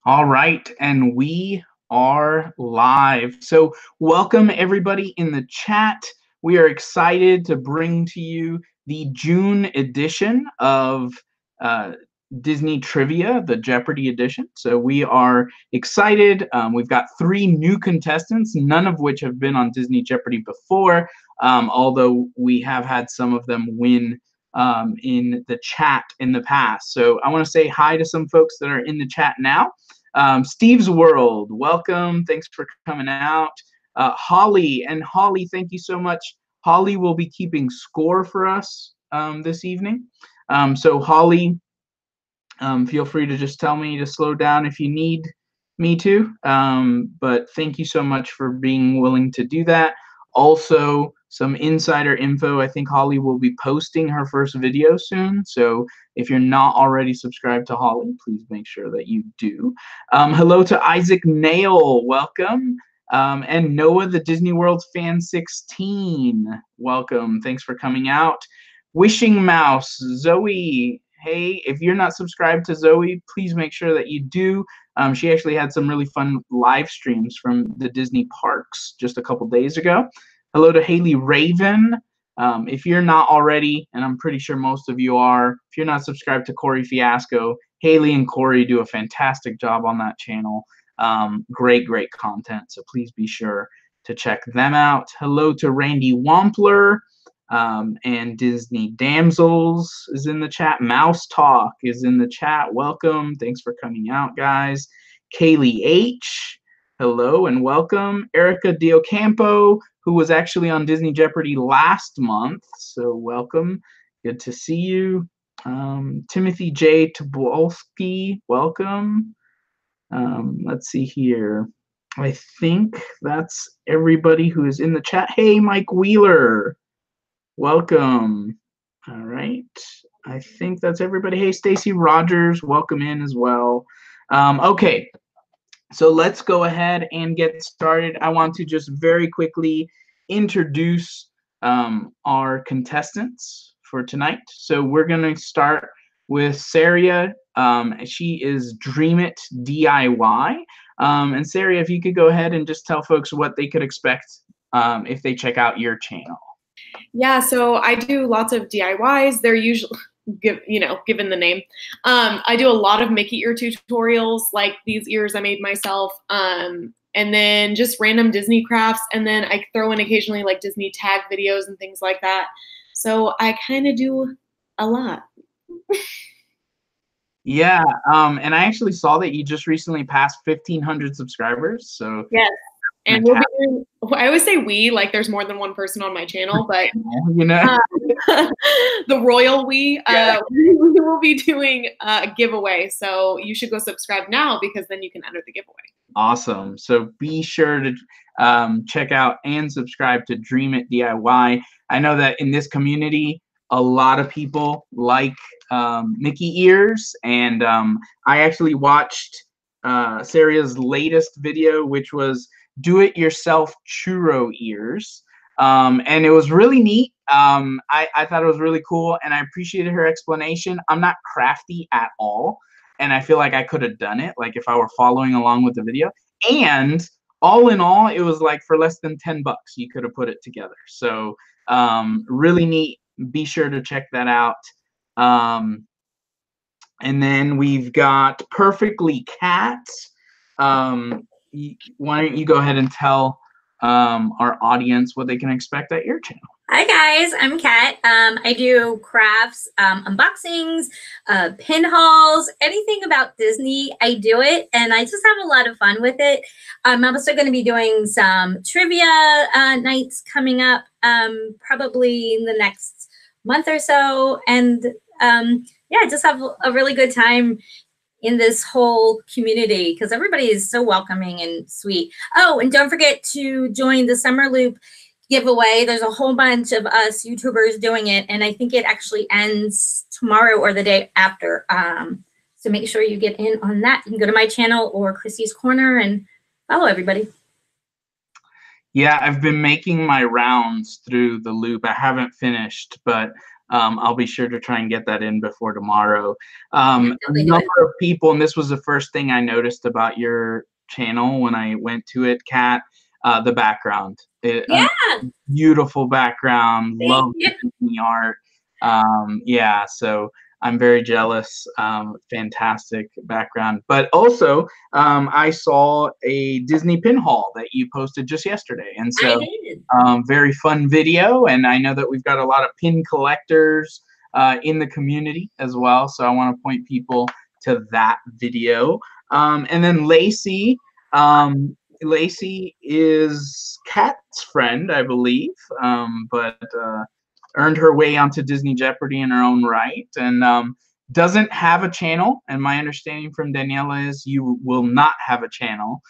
All right, and we are live. So welcome everybody in the chat. We are excited to bring to you the June edition of Disney Trivia, the Jeopardy edition. So we are excited. We've got 3 new contestants, none of which have been on Disney Jeopardy before, although we have had some of them win in the chat in the past. So I want to say hi to some folks that are in the chat now. Steve's World, welcome. Thanks for coming out. Hollie, and Hollie, thank you so much. Hollie will be keeping score for us this evening. So Hollie, feel free to just tell me to slow down if you need me to. But thank you so much for being willing to do that. Also, some insider info. I think Hollie will be posting her first video soon. So if you're not already subscribed to Hollie, please make sure that you do. Hello to Isaac Nail. Welcome. And Noah, the Disney World Fan 16. Welcome. Thanks for coming out. Wishing Mouse. Zoe. Hey, if you're not subscribed to Zoe, please make sure that you do. She actually had some really fun live streams from the Disney parks just a couple days ago. Hello to Haley Raven. If you're not already, and I'm pretty sure most of you are, if you're not subscribed to Corey Fiasco, Haley and Corey do a fantastic job on that channel. Great content, so please be sure to check them out. Hello to Randy Wampler. And Disney Damsels is in the chat. Mouse Talk is in the chat. Welcome. Thanks for coming out, guys. Kaylee H. Hello and welcome. Erica Diocampo, who was actually on Disney Jeopardy last month. So welcome. Good to see you. Timothy J. Tobolsky, welcome. Let's see here. I think that's everybody who is in the chat. Hey, Mike Wheeler. Welcome. All right. I think that's everybody. Hey, Stacy Rogers, welcome in as well. Okay, so let's go ahead and get started. I want to just very quickly introduce our contestants for tonight. So we're going to start with Saria. She is DreamitDiy. And Saria, if you could go ahead and just tell folks what they could expect if they check out your channel. Yeah, so I do lots of DIYs. They're usually, given the name. I do a lot of Mickey ear tutorials, like these ears I made myself, and then just random Disney crafts, and then I throw in occasionally like Disney tag videos and things like that. So I kind of do a lot. Yeah, and I actually saw that you just recently passed 1,500 subscribers. So yes. And we'll be doing, I always say we, like there's more than one person on my channel, but the royal we will be doing a giveaway. So you should go subscribe now because then you can enter the giveaway. Awesome. So be sure to check out and subscribe to DreamitDiy. I know that in this community, a lot of people like Mickey ears, and I actually watched Saria's latest video, which was do-it-yourself churro ears, and it was really neat. I thought it was really cool, and I appreciated her explanation. I'm not crafty at all, and I feel like I could have done it, like if I were following along with the video. And all in all, it was like for less than $10 you could have put it together. So really neat. Be sure to check that out. And then we've got PerfectlyKat. Why don't you go ahead and tell our audience what they can expect at your channel? Hi guys, I'm Kat. I do crafts, unboxings, pin hauls, anything about Disney, I do it, and I just have a lot of fun with it. I'm also going to be doing some trivia nights coming up, probably in the next month or so, and yeah, just have a really good time in this whole community because everybody is so welcoming and sweet. Oh, and don't forget to join the Summer Loop giveaway. There's a whole bunch of us YouTubers doing it, and I think it actually ends tomorrow or the day after. So make sure you get in on that. You can go to my channel or Chrissy's Corner and follow everybody. Yeah, I've been making my rounds through the loop. I haven't finished, but I'll be sure to try and get that in before tomorrow. Yeah, A definitely do it. number of people, and this was the first thing I noticed about your channel when I went to it, Kat, the background. Yeah. Beautiful background, Thank love you. the art. Yeah, so I'm very jealous. Fantastic background. But also, I saw a Disney pin haul that you posted just yesterday. And I so did. very fun video. And I know that we've got a lot of pin collectors in the community as well. So I want to point people to that video. And then Lacey. Lacey is Kat's friend, I believe, but earned her way onto Disney Jeopardy in her own right, and doesn't have a channel. And my understanding from Daniela is you will not have a channel.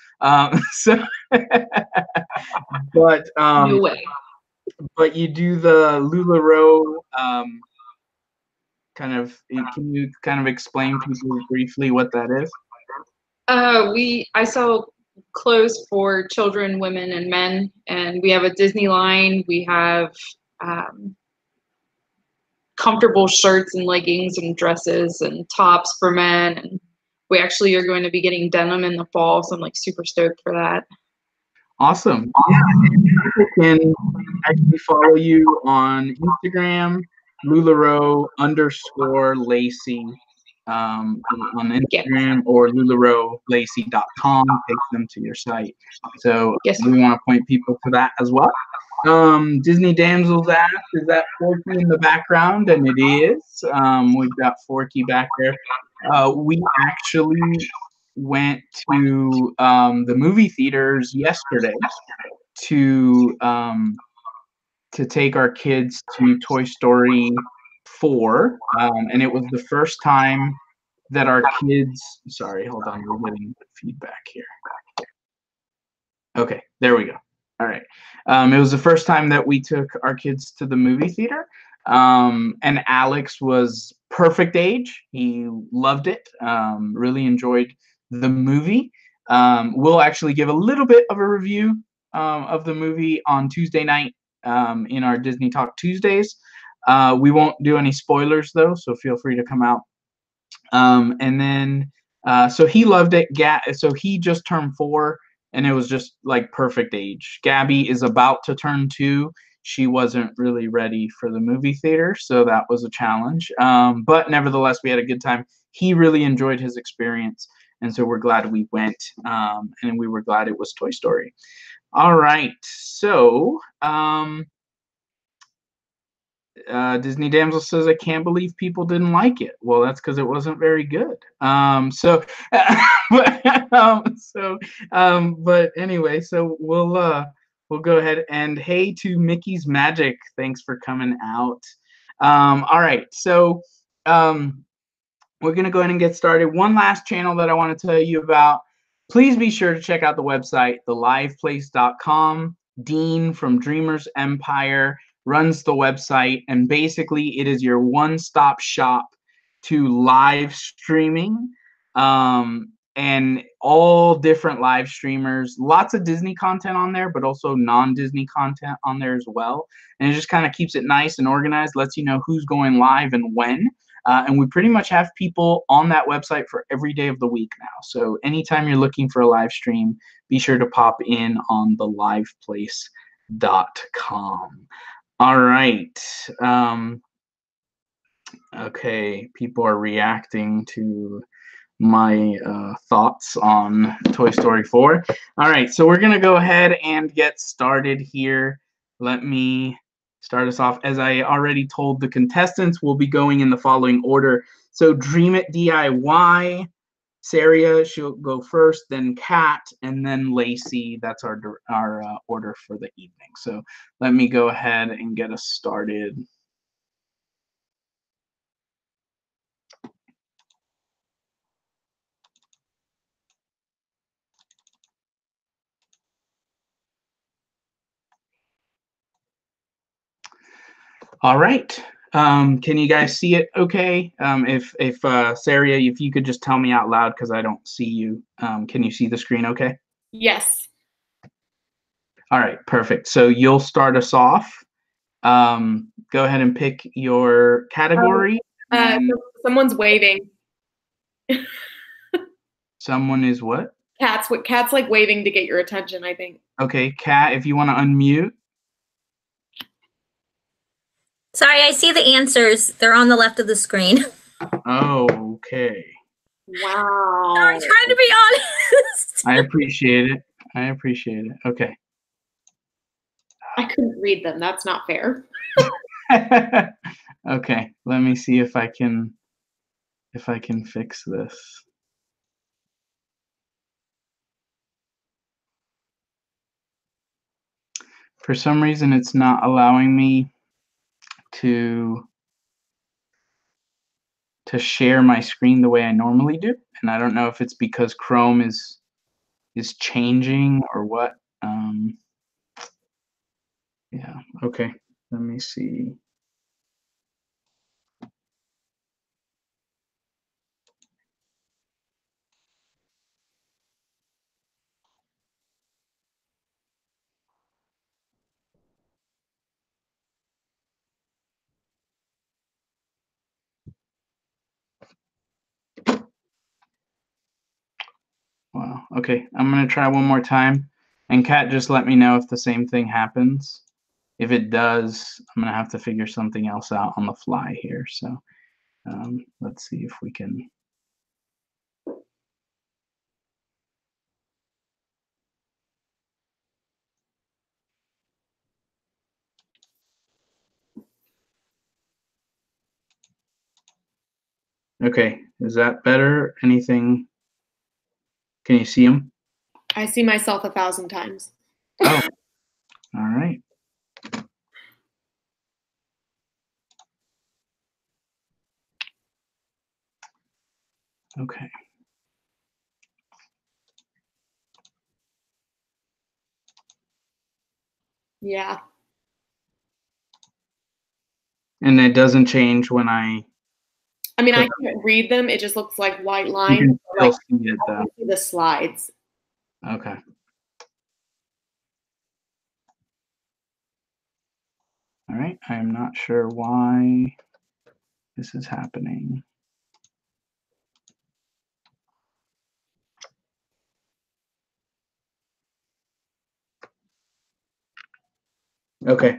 So, but No way. but you do the LuLaRoe kind of. Can you kind of explain to people briefly what that is? I sell clothes for children, women, and men, and we have a Disney line. We have comfortable shirts and leggings and dresses and tops for men, and we actually are going to be getting denim in the fall, so I'm like super stoked for that. Awesome. Yeah, people can actually follow you on Instagram, LuLaRoe_Lacey on Instagram, or LuLaRoeLacey.com takes them to your site. So Yes, we want to point people to that as well. Disney Damsels asked, is that Forky in the background? And it is. We've got Forky back there. We actually went to the movie theaters yesterday to take our kids to Toy Story 4, and it was the first time that our kids. Sorry, hold on, we're getting feedback here. Okay, there we go. All right. It was the first time that we took our kids to the movie theater, and Alex was perfect age. He loved it. Really enjoyed the movie. We'll actually give a little bit of a review of the movie on Tuesday night in our Disney Talk Tuesdays. We won't do any spoilers though, so feel free to come out. And then, so he loved it. So he just turned 4. And it was just like perfect age. Gabby is about to turn 2. She wasn't really ready for the movie theater, so that was a challenge. But nevertheless, we had a good time. He really enjoyed his experience, and so we're glad we went, and we were glad it was Toy Story. All right, so Disney Damsel says, I can't believe people didn't like it. Well, that's because it wasn't very good. But anyway, so we'll go ahead and hey to Mickey's Magic. Thanks for coming out. All right, so we're gonna go ahead and get started. One last channel that I want to tell you about. Please be sure to check out the website, theliveplace.com. Dean from Dreamers Empire runs the website, and basically it is your one-stop shop to live streaming and all different live streamers. Lots of Disney content on there, but also non-Disney content on there as well. And it just kind of keeps it nice and organized, lets you know who's going live and when. And we pretty much have people on that website for every day of the week now. So anytime you're looking for a live stream, be sure to pop in on theliveplace.com. All right. Okay, people are reacting to my thoughts on Toy Story 4. All right, so we're going to go ahead and get started here. Let me start us off. As I already told the contestants, we'll be going in the following order. So DreamitDiy, Saria, she'll go first, then Kat, and then Lacey. That's our order for the evening. So let me go ahead and get us started. All right. Can you guys see it okay? If Saria, if you could just tell me out loud because I don't see you. Can you see the screen okay? Yes. All right, perfect. So you'll start us off. go ahead and pick your category. Someone's waving. Someone is what? Cat's like waving to get your attention, I think. Okay, Kat, if you want to unmute. Sorry, I see the answers. They're on the left of the screen. Oh, okay. Wow. Sorry, trying to be honest. I appreciate it. I appreciate it. Okay. I couldn't read them. That's not fair. Okay, let me see if I can fix this. For some reason, it's not allowing me to share my screen the way I normally do, and I don't know if it's because Chrome is changing or what. Yeah. Okay. Let me see. Wow. Okay, I'm gonna try one more time. And Kat, just let me know if the same thing happens. If it does, I'm gonna have to figure something else out on the fly here. So let's see if we can. Okay, is that better? Anything? Can you see them? I see myself 1,000 times. Oh, all right. Okay. Yeah. And it doesn't change when I mean, I can't read them. It just looks like white lines. You can still like, see it, though. see the slides. Okay. All right. I'm not sure why this is happening. Okay.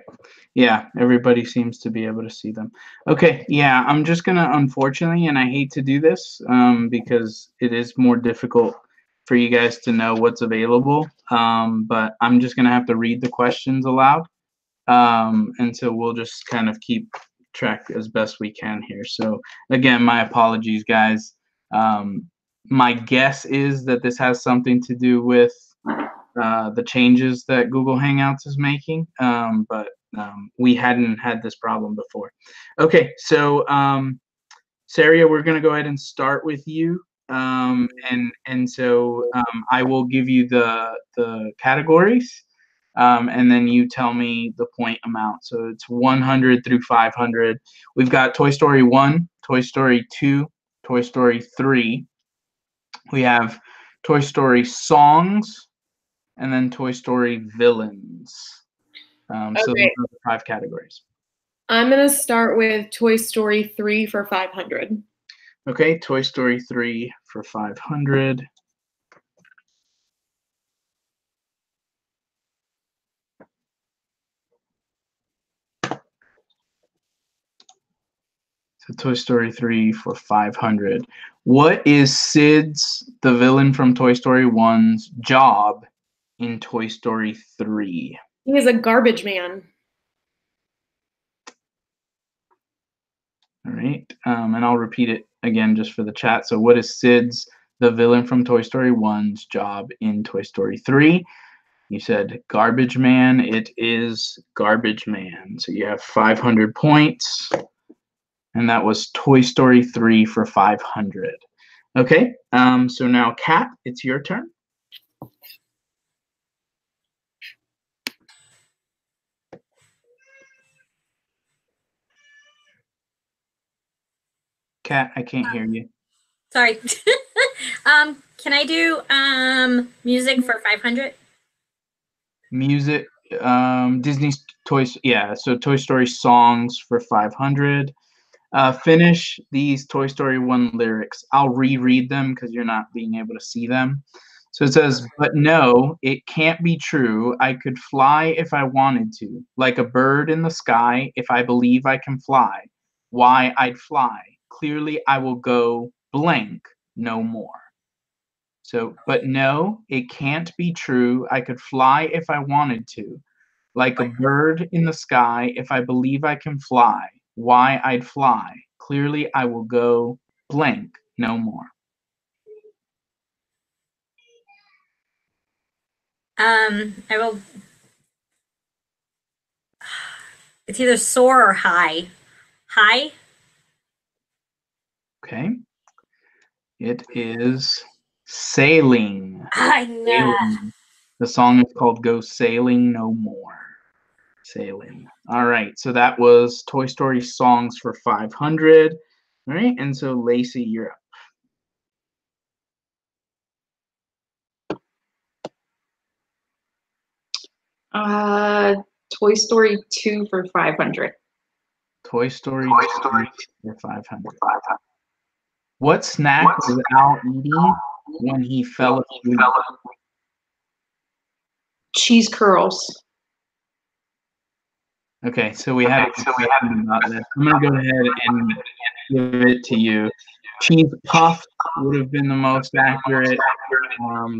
Yeah, everybody seems to be able to see them. Okay, yeah, I'm just gonna, unfortunately, and I hate to do this because it is more difficult for you guys to know what's available, but I'm just gonna have to read the questions aloud, and so we'll just kind of keep track as best we can here. So again, my apologies, guys. My guess is that this has something to do with the changes that Google Hangouts is making, but we hadn't had this problem before. Okay, so Saria, we're going to go ahead and start with you, and so I will give you the categories, and then you tell me the point amount. So it's 100 through 500. We've got Toy Story 1, Toy Story 2, Toy Story 3. We have Toy Story songs, and then Toy Story villains. So those are the 5 categories. I'm going to start with Toy Story 3 for 500. Okay, Toy Story 3 for 500. So Toy Story 3 for 500. What is Sid's, the villain from Toy Story 1's, job in Toy Story 3? He is a garbage man. All right, and I'll repeat it again just for the chat. So what is Sid's, the villain from Toy Story 1's, job in Toy Story 3? You said garbage man. It is garbage man. So you have 500 points. And that was Toy Story 3 for 500. Okay, so now Kat, it's your turn. Kat, I can't hear you. Sorry. Can I do music for 500? Music Disney's Toys. Yeah, so Toy Story songs for 500. Finish these Toy Story 1 lyrics. I'll reread them because you're not being able to see them. So it says, but no, it can't be true. I could fly if I wanted to, like a bird in the sky, if I believe I can fly. Why, I'd fly. Clearly, I will go blank, no more. So, but no, it can't be true. I could fly if I wanted to, like a bird in the sky, if I believe I can fly. Why, I'd fly. Clearly, I will go blank, no more. I will. It's either soar or high. High. Okay. It is sailing. I know. Sailing. The song is called Go Sailing No More. Sailing. All right. So that was Toy Story songs for 500. All right. And so Lacey, you're up. Toy Story 2 for 500. Toy Story 2 for 500. What snack was Al eating when he fell asleep? Cheese curls. Okay, so we had a discussion about this. I'm gonna go ahead and give it to you. Cheese puff would have been the most accurate,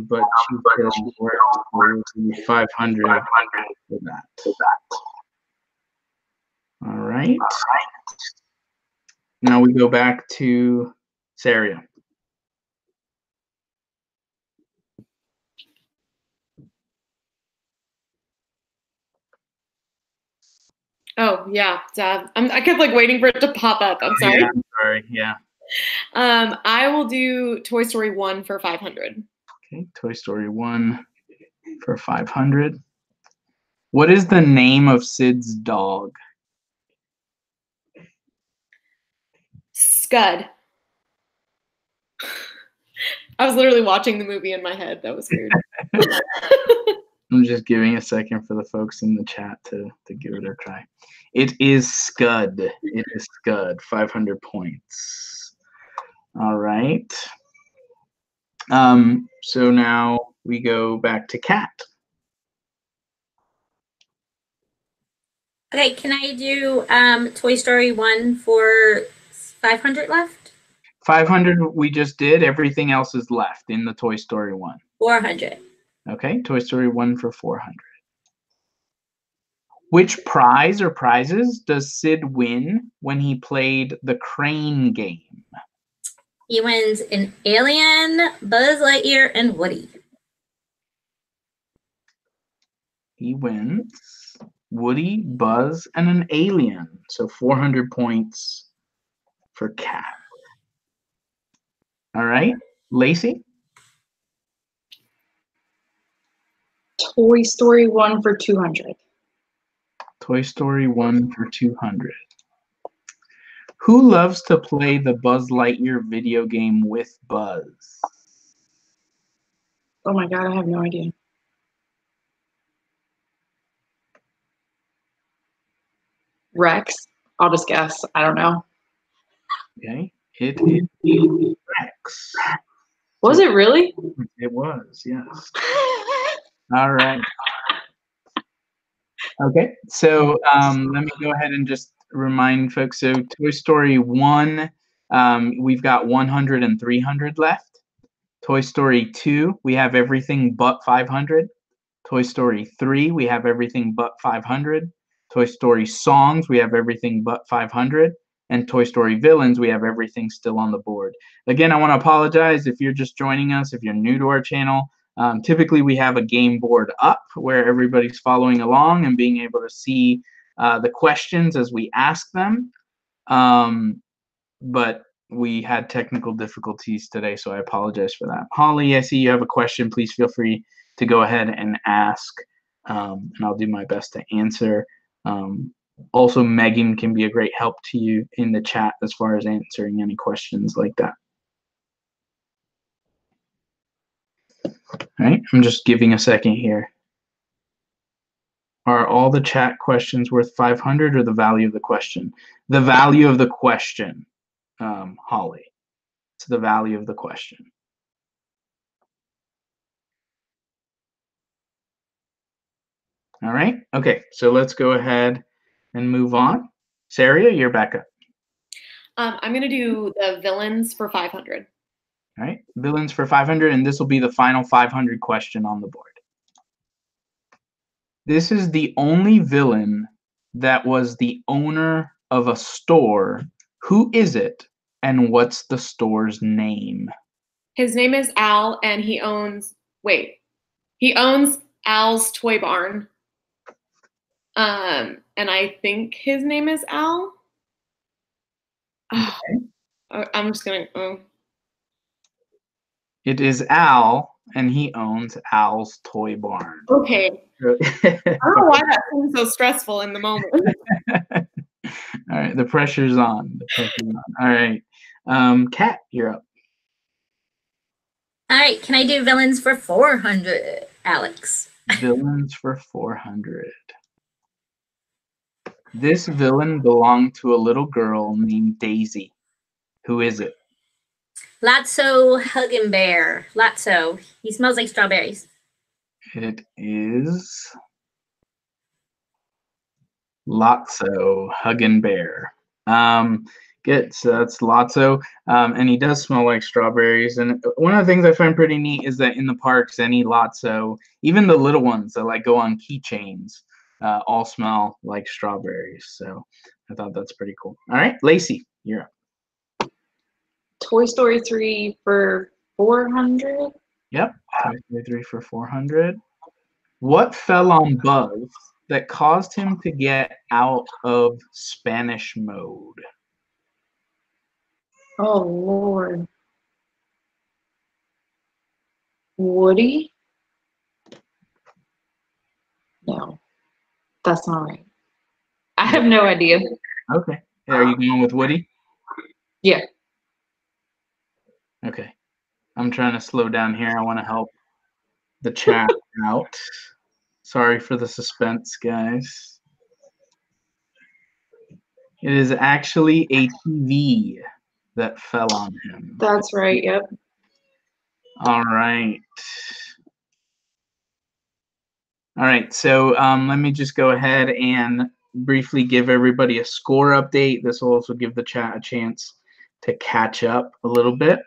but cheese curls were 500 for that. All right. Now we go back to Saria. Oh yeah, I kept like waiting for it to pop up. I'm sorry. Yeah, I'm sorry. Yeah. I will do Toy Story 1 for 500. Okay, Toy Story 1 for 500. What is the name of Sid's dog? Scud. I was literally watching the movie in my head. That was weird. I'm just giving a second for the folks in the chat to give it a try. It is Scud. It is Scud. 500 points. All right. So now we go back to Kat. Okay, can I do Toy Story 1 for 500 left? 500 we just did. Everything else is left in the Toy Story 1. 400. Okay, Toy Story 1 for 400. Which prize or prizes does Sid win when he played the crane game? He wins an alien, Buzz Lightyear, and Woody. He wins Woody, Buzz, and an alien. So 400 points for Kat. All right, Lacey? Toy Story 1 for 200. Toy Story 1 for 200. Who loves to play the Buzz Lightyear video game with Buzz? Oh my god, I have no idea. Rex? I'll just guess. I don't know. Okay, it is Rex. Was it really? It was, yes. All right. Okay, so let me go ahead and just remind folks. So Toy Story 1, we've got 100 and 300 left. Toy Story 2, we have everything but 500. Toy Story 3, we have everything but 500. Toy Story songs, we have everything but 500. And Toy Story villains, we have everything still on the board. Again, I want to apologize if you're just joining us, if you're new to our channel. Typically, we have a game board up where everybody's following along and being able to see the questions as we ask them. But we had technical difficulties today, so I apologize for that. Holly, I see you have a question. Please feel free to go ahead and ask, and I'll do my best to answer. Also, Megan can be a great help to you in the chat as far as answering any questions like that. All right, I'm just giving a second here. Are all the chat questions worth 500 or the value of the question? The value of the question, Holly. It's the value of the question. All right. Okay. So let's go ahead and move on. Saria, you're back up. I'm going to do the villains for 500. All right. Villains for 500, and this will be the final 500 question on the board. This is the only villain that was the owner of a store. Who is it, and what's the store's name? His name is Al, and he owns Al's Toy Barn. And I think his name is Al. Okay. I'm just gonna. It is Al, and he owns Al's Toy Barn. Okay. I don't know why that seems so stressful in the moment. All right, the pressure's on. All right, Kat, you're up. All right, can I do villains for 400, Alex? Villains for 400. This villain belonged to a little girl named Daisy. Who is it? Lotso Huggin' Bear. Lotso. He smells like strawberries. It is Lotso Huggin' Bear. Good. So that's Lotso, and he does smell like strawberries. And one of the things I find pretty neat is that in the parks, any Lotso, even the little ones that like go on keychains, all smell like strawberries. So I thought that's pretty cool. All right, Lacey, you're up. Toy Story 3 for 400. Yep, Toy Story 3 for 400. What fell on Buzz that caused him to get out of Spanish mode? Oh, Lord. Woody? No, that's not right. I have no idea. Okay. Are you going with Woody? Yeah. Okay. I'm trying to slow down here. I want to help the chat out. Sorry for the suspense, guys. It is actually a TV that fell on him. That's right, yep. All right. All right, so let me just go ahead and briefly give everybody a score update. This will also give the chat a chance to catch up a little bit.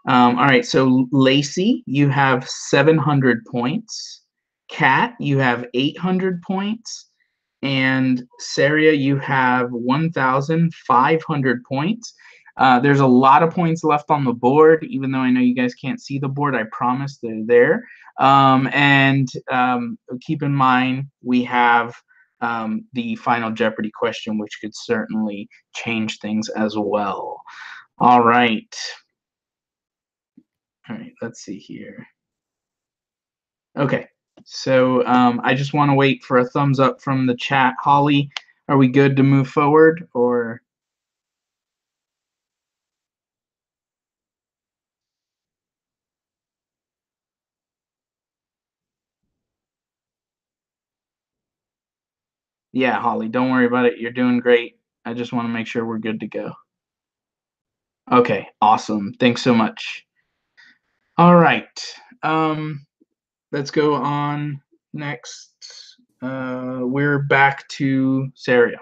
All right, so Lacey, you have 700 points. Kat, you have 800 points. And Saria, you have 1,500 points. There's a lot of points left on the board, even though I know you guys can't see the board. I promise they're there. And keep in mind, we have the final Jeopardy question, which could certainly change things as well. All right. All right, let's see here. Okay, so I just want to wait for a thumbs up from the chat. Holly, are we good to move forward, or? Yeah, Holly, don't worry about it. You're doing great. I just want to make sure we're good to go. Okay, awesome. Thanks so much. All right. Let's go on next. We're back to Saria.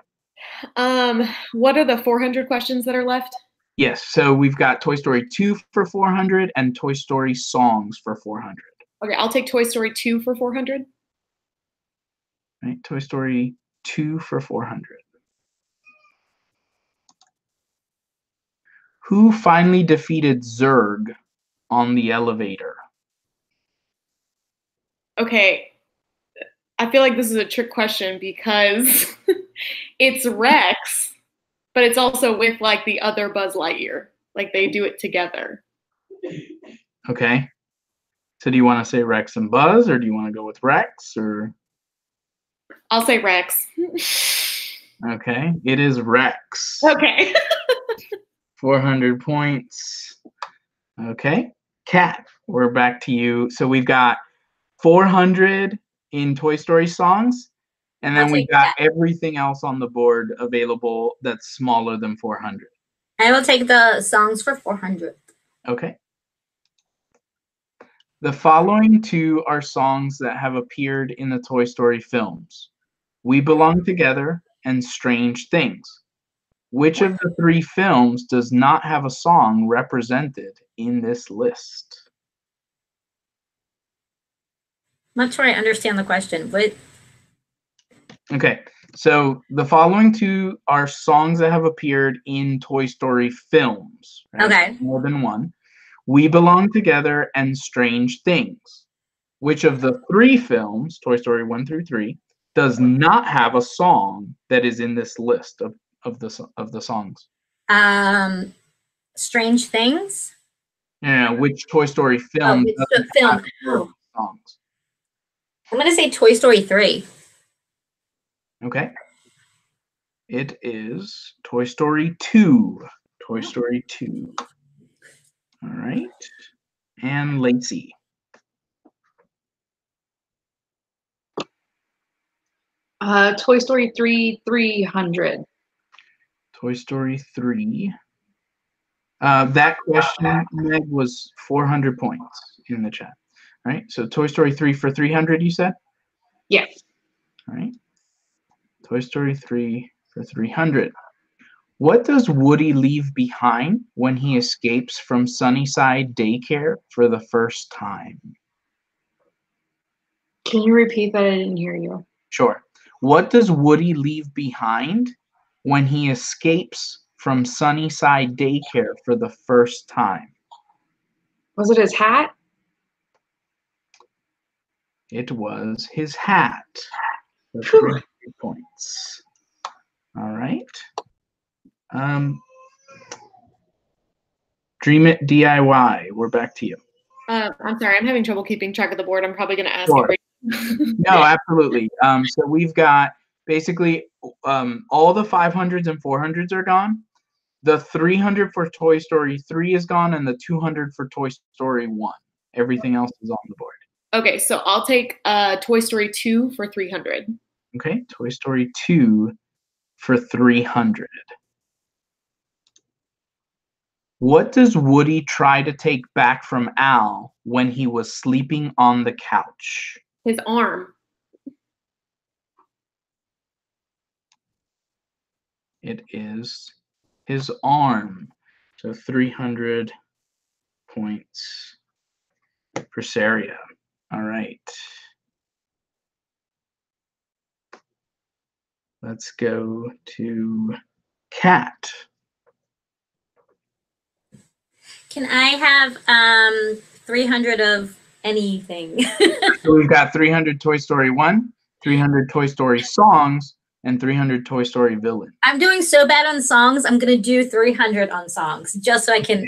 What are the 400 questions that are left? Yes, so we've got Toy Story 2 for 400 and Toy Story songs for 400. Okay, I'll take Toy Story 2 for 400. Right, Toy Story 2 for 400. Who finally defeated Zurg on the elevator? Okay, I feel like this is a trick question because it's Rex, but it's also with like the other Buzz Lightyear. Like they do it together. Okay. So do you want to say Rex and Buzz, or do you want to go with Rex, or? I'll say Rex. Okay, it is Rex. Okay. 400 points. Okay. Kat, we're back to you. So we've got 400 in Toy Story songs And then I'll we take got that. everything else on the board available that's smaller than 400. I will take the songs for 400. Okay. The following two are songs that have appeared in the Toy Story films: We Belong Together and Strange Things. Which of the three films does not have a song represented in this list? I'm not sure I understand the question. What? Okay, so the following two are songs that have appeared in Toy Story films. Right? Okay. More than one. We Belong Together and Strange Things. Which of the three films, Toy Story 1 through 3, does not have a song that is in this list of the songs? Strange Things. Yeah, which Toy Story film Which doesn't film? have Oh. songs? I'm gonna say Toy Story 3. Okay. It is Toy Story 2. Toy Story 2. All right. And Lacey. Toy Story 3, 300. Toy Story 3. That question, Meg, was 400 points in the chat. All right. So Toy Story 3 for 300, you said? Yes. All right. Toy Story 3 for 300. What does Woody leave behind when he escapes from Sunnyside Daycare for the first time? Can you repeat that? I didn't hear you. Sure. What does Woody leave behind when he escapes from Sunnyside Daycare for the first time? Was it his hat? It was his hat. For 300 points. All right. Dream It DIY. We're back to you. I'm sorry, I'm having trouble keeping track of the board. I'm probably going to ask Sure. you. No, absolutely. So we've got basically all the 500s and 400s are gone. The 300 for Toy Story 3 is gone, and the 200 for Toy Story 1. Everything else is on the board. Okay, so I'll take Toy Story 2 for 300. Okay, Toy Story 2 for 300. What does Woody try to take back from Al when he was sleeping on the couch? His arm. It is his arm. So 300 points for Saria. All right. Let's go to Kat. Can I have 300 of anything? So we've got 300 Toy Story 1, 300 Toy Story songs, and 300 Toy Story villains. I'm doing so bad on songs. I'm gonna do 300 on songs just so I can.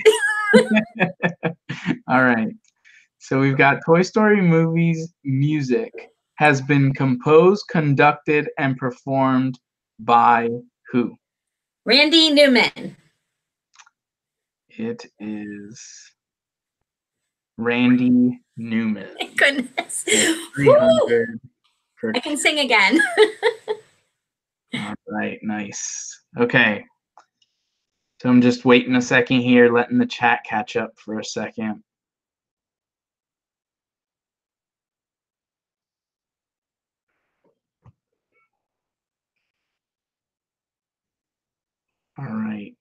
All right. So we've got Toy Story movies music has been composed, conducted, and performed by who? Randy Newman. It is Randy Newman. My goodness. 300 for I can sing again. All right, nice. Okay. So I'm just waiting a second here, letting the chat catch up for a second. All right.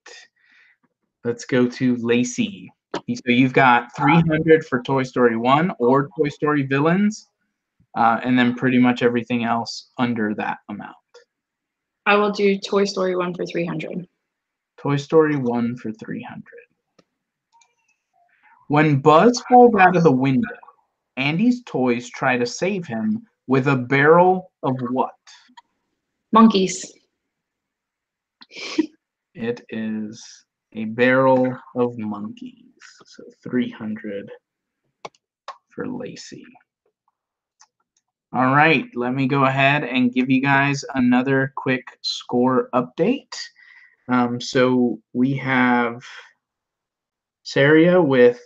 Let's go to Lacey. So you've got 300 for Toy Story 1 or Toy Story villains, and then pretty much everything else under that amount. I will do Toy Story 1 for 300. Toy Story 1 for 300. When Buzz falls out of the window, Andy's toys try to save him with a barrel of what? Monkeys. It is a barrel of monkeys. So 300 for Lacey. All right, let me go ahead and give you guys another quick score update. So we have Saria with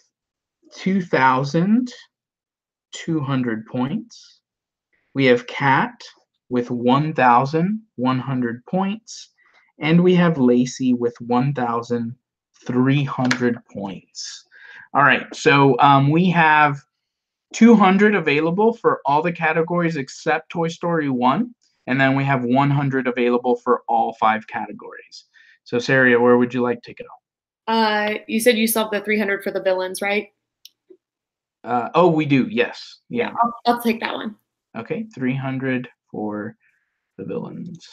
2,200 points. We have Kat with 1,100 points. And we have Lacey with 1,300 points. All right, so we have 200 available for all the categories except Toy Story 1. And then we have 100 available for all 5 categories. So, Saria, where would you like to go? You said you still have the 300 for the villains, right? Oh, we do. Yes. Yeah. I'll take that one. Okay, 300 for the villains.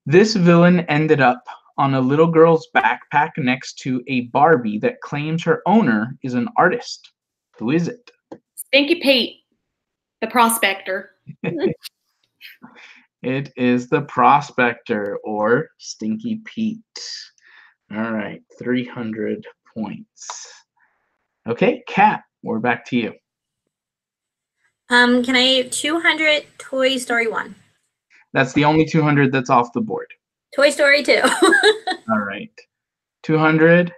This villain ended up on a little girl's backpack next to a Barbie that claims her owner is an artist. Who is it? Stinky Pete, the prospector. It is the prospector, or Stinky Pete. All right, 300 points. Okay, Kat, we're back to you. Can I have 200 Toy Story 1? That's the only 200 that's off the board. Toy Story 2. All right. 200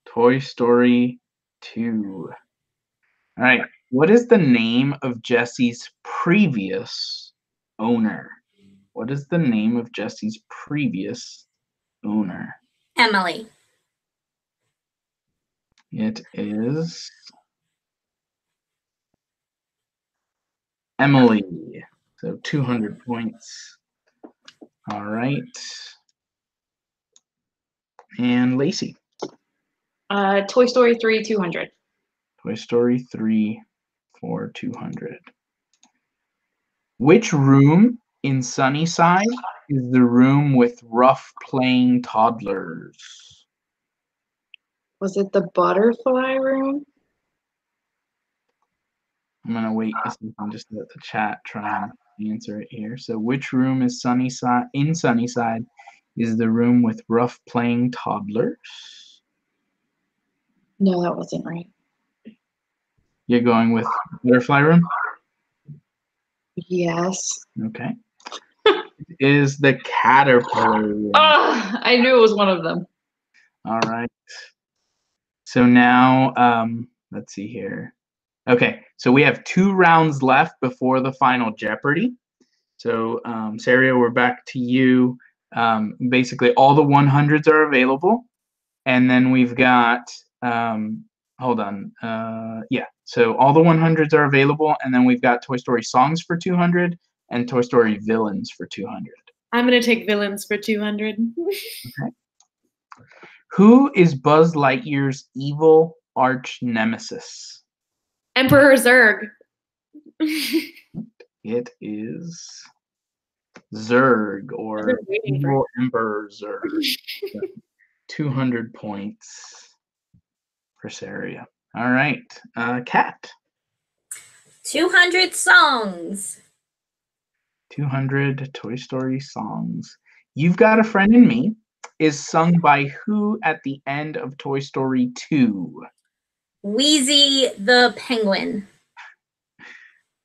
Toy Story 2. All right. What is the name of Jesse's previous owner? What is the name of Jesse's previous owner? Emily. It is Emily. So 200 points. All right. And Lacey. Toy Story 3, 200. Toy Story 3 for 200. Which room in Sunnyside is the room with rough playing toddlers? Was it the butterfly room? I'm going to wait a second just let the chat try and answer it here. So which room is Sunnyside is the room with rough playing toddlers? No, that wasn't right. You're going with butterfly room? Yes. Okay. It is the caterpillar room. I knew it was one of them. All right. So now, let's see here. Okay, so we have 2 rounds left before the final Jeopardy. So, Saria, we're back to you. Basically, all the 100s are available. And then we've got, hold on. Yeah, so all the 100s are available. And then we've got Toy Story songs for 200 and Toy Story villains for 200. I'm going to take villains for 200. Okay. Who is Buzz Lightyear's evil arch-nemesis? Emperor Zurg. It is Zurg, or evil Emperor Zurg. 200 points for Saria. All right, Kat. 200 songs. 200 Toy Story songs. You've Got a Friend in Me is sung by who at the end of Toy Story 2? Wheezy the Penguin.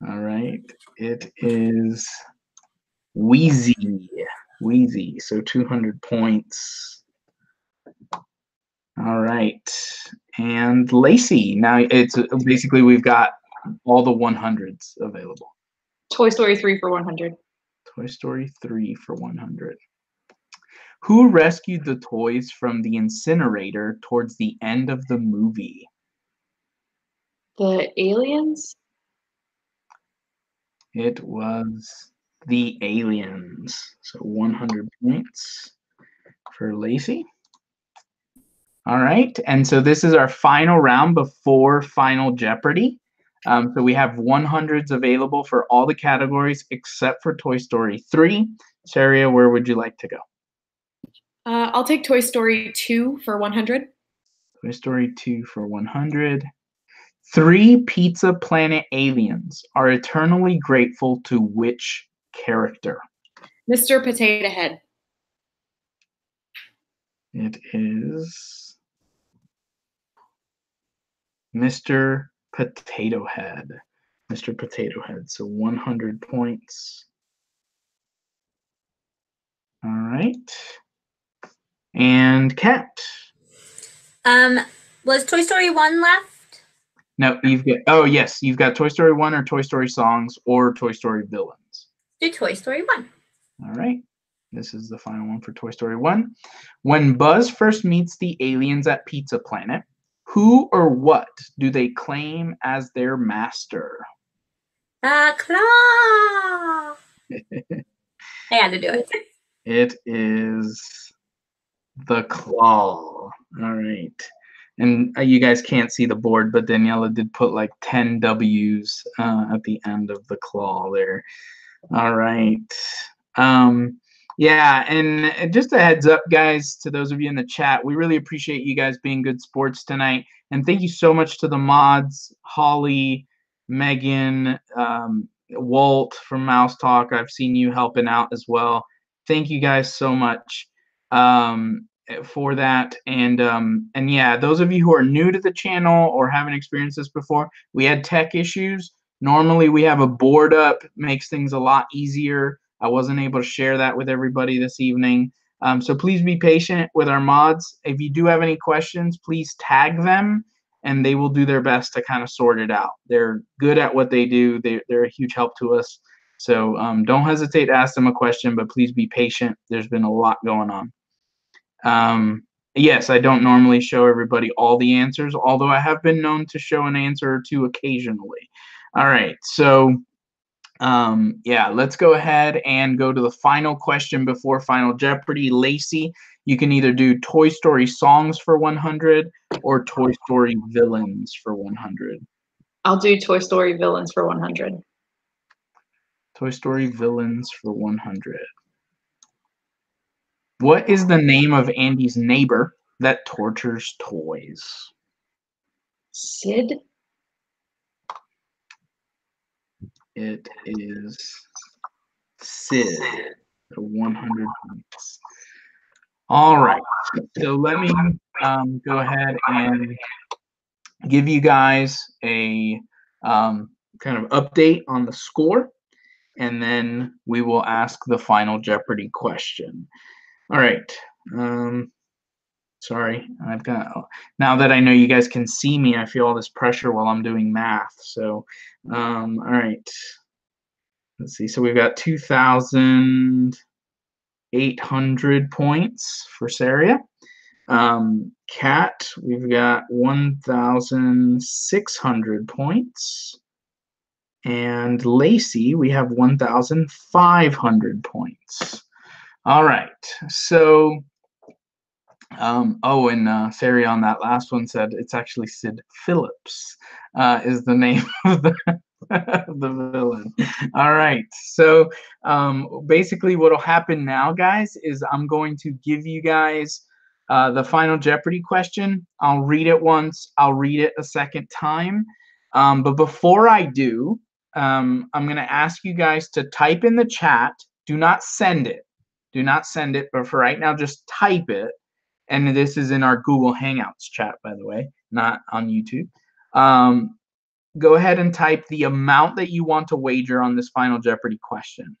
All right, it is Wheezy. Wheezy, so 200 points. All right, and Lacey. Now it's basically we've got all the 100s available. Toy Story 3 for 100. Toy Story 3 for 100. Who rescued the toys from the incinerator towards the end of the movie? The aliens? It was the aliens. So 100 points for Lacey. All right, and so this is our final round before Final Jeopardy. So we have 100s available for all the categories except for Toy Story 3. Saria, where would you like to go? I'll take Toy Story 2 for 100. Toy Story 2 for 100. 3 Pizza Planet aliens are eternally grateful to which character? Mr. Potato Head. It is Mr. Potato Head. Mr. Potato Head. So 100 points. All right. And Kat. Was Toy Story 1 left? No, you've got, oh yes, you've got Toy Story 1 or Toy Story songs or Toy Story villains. Do Toy Story 1. All right. This is the final one for Toy Story 1. When Buzz first meets the aliens at Pizza Planet, who or what do they claim as their master? Claw. I had to do it. It is the claw. All right. And you guys can't see the board, but Daniela did put like 10 W's at the end of the claw there. All right. Yeah, and just a heads up, guys, to those of you in the chat, we really appreciate you guys being good sports tonight. And thank you so much to the mods, Hollie, Megan, Walt from Mouse Talk. I've seen you helping out as well. Thank you guys so much for that. And yeah, those of you who are new to the channel or haven't experienced this before, we had tech issues. Normally we have a board up, makes things a lot easier. I wasn't able to share that with everybody this evening. So please be patient with our mods. If you do have any questions, please tag them and they will do their best to kind of sort it out. They're good at what they do. They're a huge help to us. So don't hesitate to ask them a question, but please be patient. There's been a lot going on. Yes, I don't normally show everybody all the answers, although I have been known to show an answer or two occasionally. All right, so yeah, let's go ahead and go to the final question before Final Jeopardy. Lacey, you can either do Toy Story songs for 100 or Toy Story villains for 100. I'll do Toy Story villains for 100. Toy Story villains for 100. What is the name of Andy's neighbor that tortures toys? Sid? It is Sid. 100 points. All right. So let me go ahead and give you guys a kind of update on the score, and then we will ask the Final Jeopardy question. All right. Sorry, I've got, now that I know you guys can see me, I feel all this pressure while I'm doing math. So, all right. Let's see. So we've got 2,800 points for Saria. Kat, we've got 1,600 points. And Lacey, we have 1,500 points. All right. So, oh, and Saria on that last one said it's actually Sid Phillips is the name of the villain. All right. So basically what will happen now, guys, is I'm going to give you guys the Final Jeopardy question. I'll read it once. I'll read it a second time. But before I do, I'm going to ask you guys to type in the chat. Do not send it. Do not send it. But for right now, just type it. And this is in our Google Hangouts chat, by the way, not on YouTube. Go ahead and type the amount that you want to wager on this Final Jeopardy question.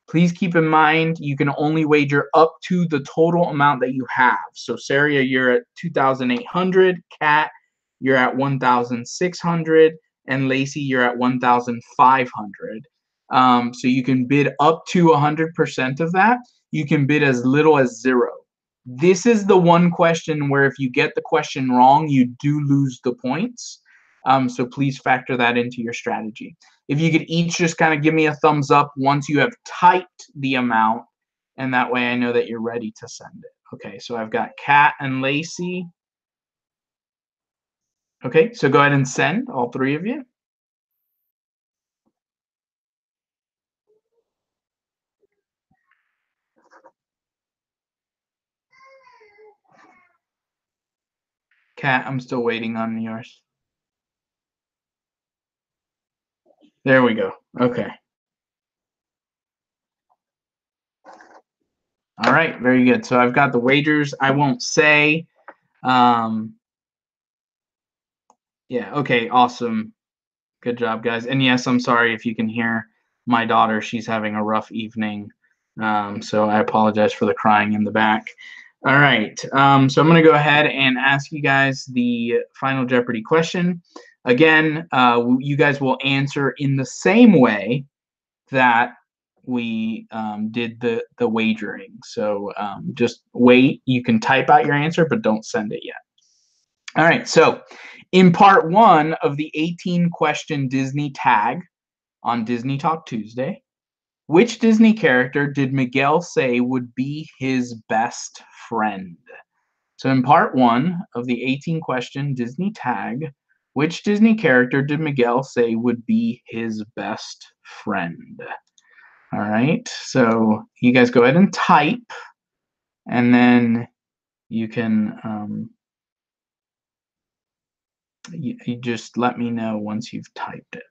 Please keep in mind, you can only wager up to the total amount that you have. So, Saria, you're at 2,800. Kat, you're at 1,600. And Lacey, you're at 1,500. So you can bid up to 100% of that. You can bid as little as 0. This is the one question where if you get the question wrong, you do lose the points. So please factor that into your strategy. If you could each just kind of give me a thumbs up once you have typed the amount, and that way I know that you're ready to send it. Okay, so I've got Kat and Lacey. Okay, so go ahead and send, all three of you. Kat, I'm still waiting on yours. There we go. Okay. All right, very good. So I've got the wagers. I won't say. Yeah, okay, awesome. Good job, guys. And yes, I'm sorry if you can hear my daughter. She's having a rough evening. So I apologize for the crying in the back. All right, so I'm going to go ahead and ask you guys the Final Jeopardy question. Again, you guys will answer in the same way that we did the wagering. So just wait. You can type out your answer, but don't send it yet. All right. So in part 1 of the 18-question Disney tag on Disney Talk Tuesday, which Disney character did Miguel say would be his best friend? So in part 1 of the 18-question Disney tag, which Disney character did Miguel say would be his best friend? All right, so you guys go ahead and type, and then you can you just let me know once you've typed it.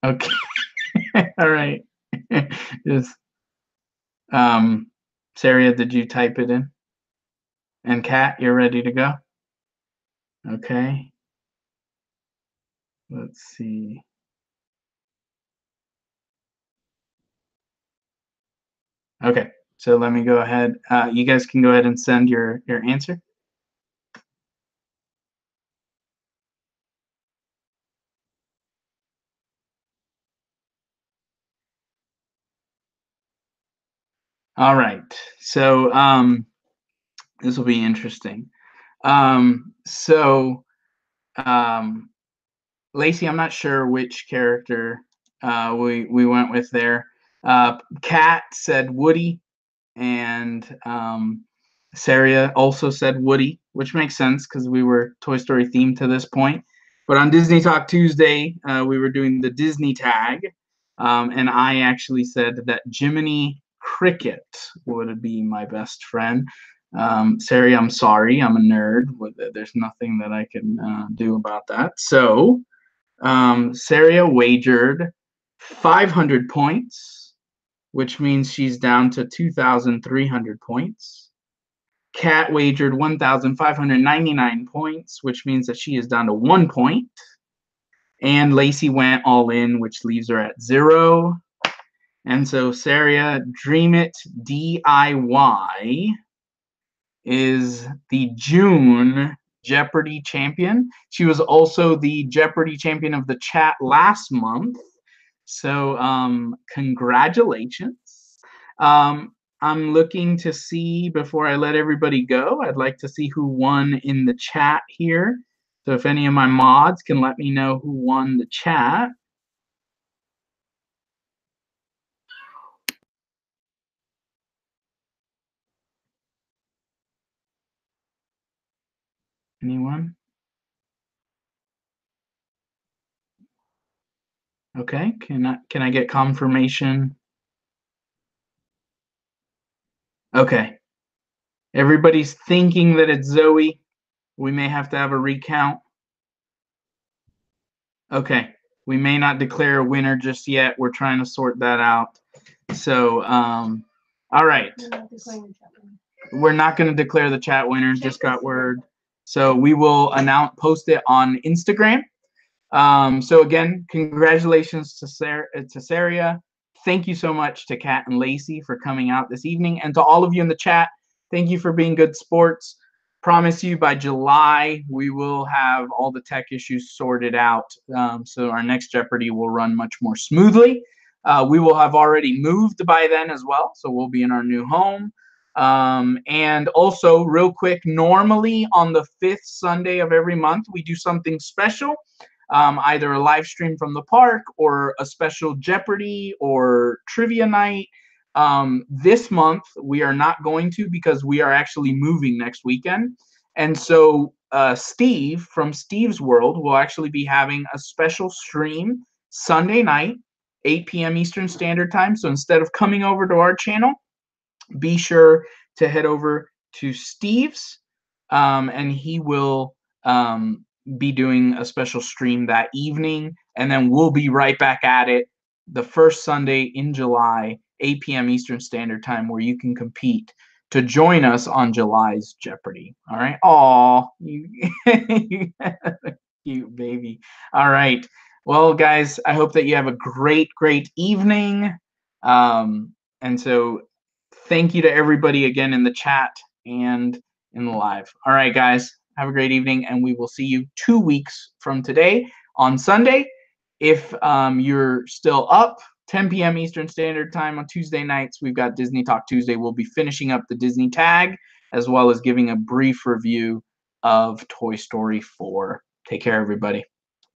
Okay. All right. Just Saria, did you type it in? And Kat, you're ready to go? Okay. Let's see. Okay, so let me go ahead. You guys can go ahead and send your answer. All right, so this will be interesting. Lacey, I'm not sure which character we went with there. Kat said Woody, and Saria also said Woody, which makes sense because we were Toy Story themed to this point. But on Disney Talk Tuesday, we were doing the Disney tag, and I actually said that Jiminy Cricket would be my best friend. Saria, I'm sorry, I'm a nerd. There's nothing that I can do about that. So Saria wagered 500 points, which means she's down to 2,300 points. Kat wagered 1,599 points, which means that she is down to 1 point. And Lacey went all in, which leaves her at 0. And so Saria, DreamitDiy is the June Jeopardy champion. She was also the Jeopardy champion of the chat last month. So congratulations. I'm looking to see, before I let everybody go, I'd like to see who won in the chat here. So if any of my mods can let me know who won the chat. Anyone? Okay, can I get confirmation? Okay. Everybody's thinking that it's Zoe. We may have to have a recount. Okay. We may not declare a winner just yet. We're trying to sort that out. So, all right. We're not going to declare the chat winner. Just got word. So we will post it on Instagram. So again, congratulations to Saria. Thank you so much to Kat and Lacey for coming out this evening, and to all of you in the chat. Thank you for being good sports. Promise you by July we will have all the tech issues sorted out, so our next Jeopardy will run much more smoothly. We will have already moved by then as well, so we'll be in our new home. And also, real quick, normally on the 5th Sunday of every month, we do something special. Either a live stream from the park or a special Jeopardy or trivia night. This month, we are not going to, because we are actually moving next weekend. And so Steve from Steve's World will actually be having a special stream Sunday night, 8 p.m. Eastern Standard Time. So instead of coming over to our channel, be sure to head over to Steve's, and he will be doing a special stream that evening, and then we'll be right back at it the first Sunday in July, 8 p.m. Eastern Standard Time, where you can compete to join us on July's Jeopardy. All right. Aw, you cute baby. All right. Well, guys, I hope that you have a great evening. And so thank you to everybody again in the chat and in the live. All right, guys. Have a great evening, and we will see you 2 weeks from today on Sunday. If you're still up, 10 p.m. Eastern Standard Time on Tuesday nights, we've got Disney Talk Tuesday. We'll be finishing up the Disney tag as well as giving a brief review of Toy Story 4. Take care, everybody.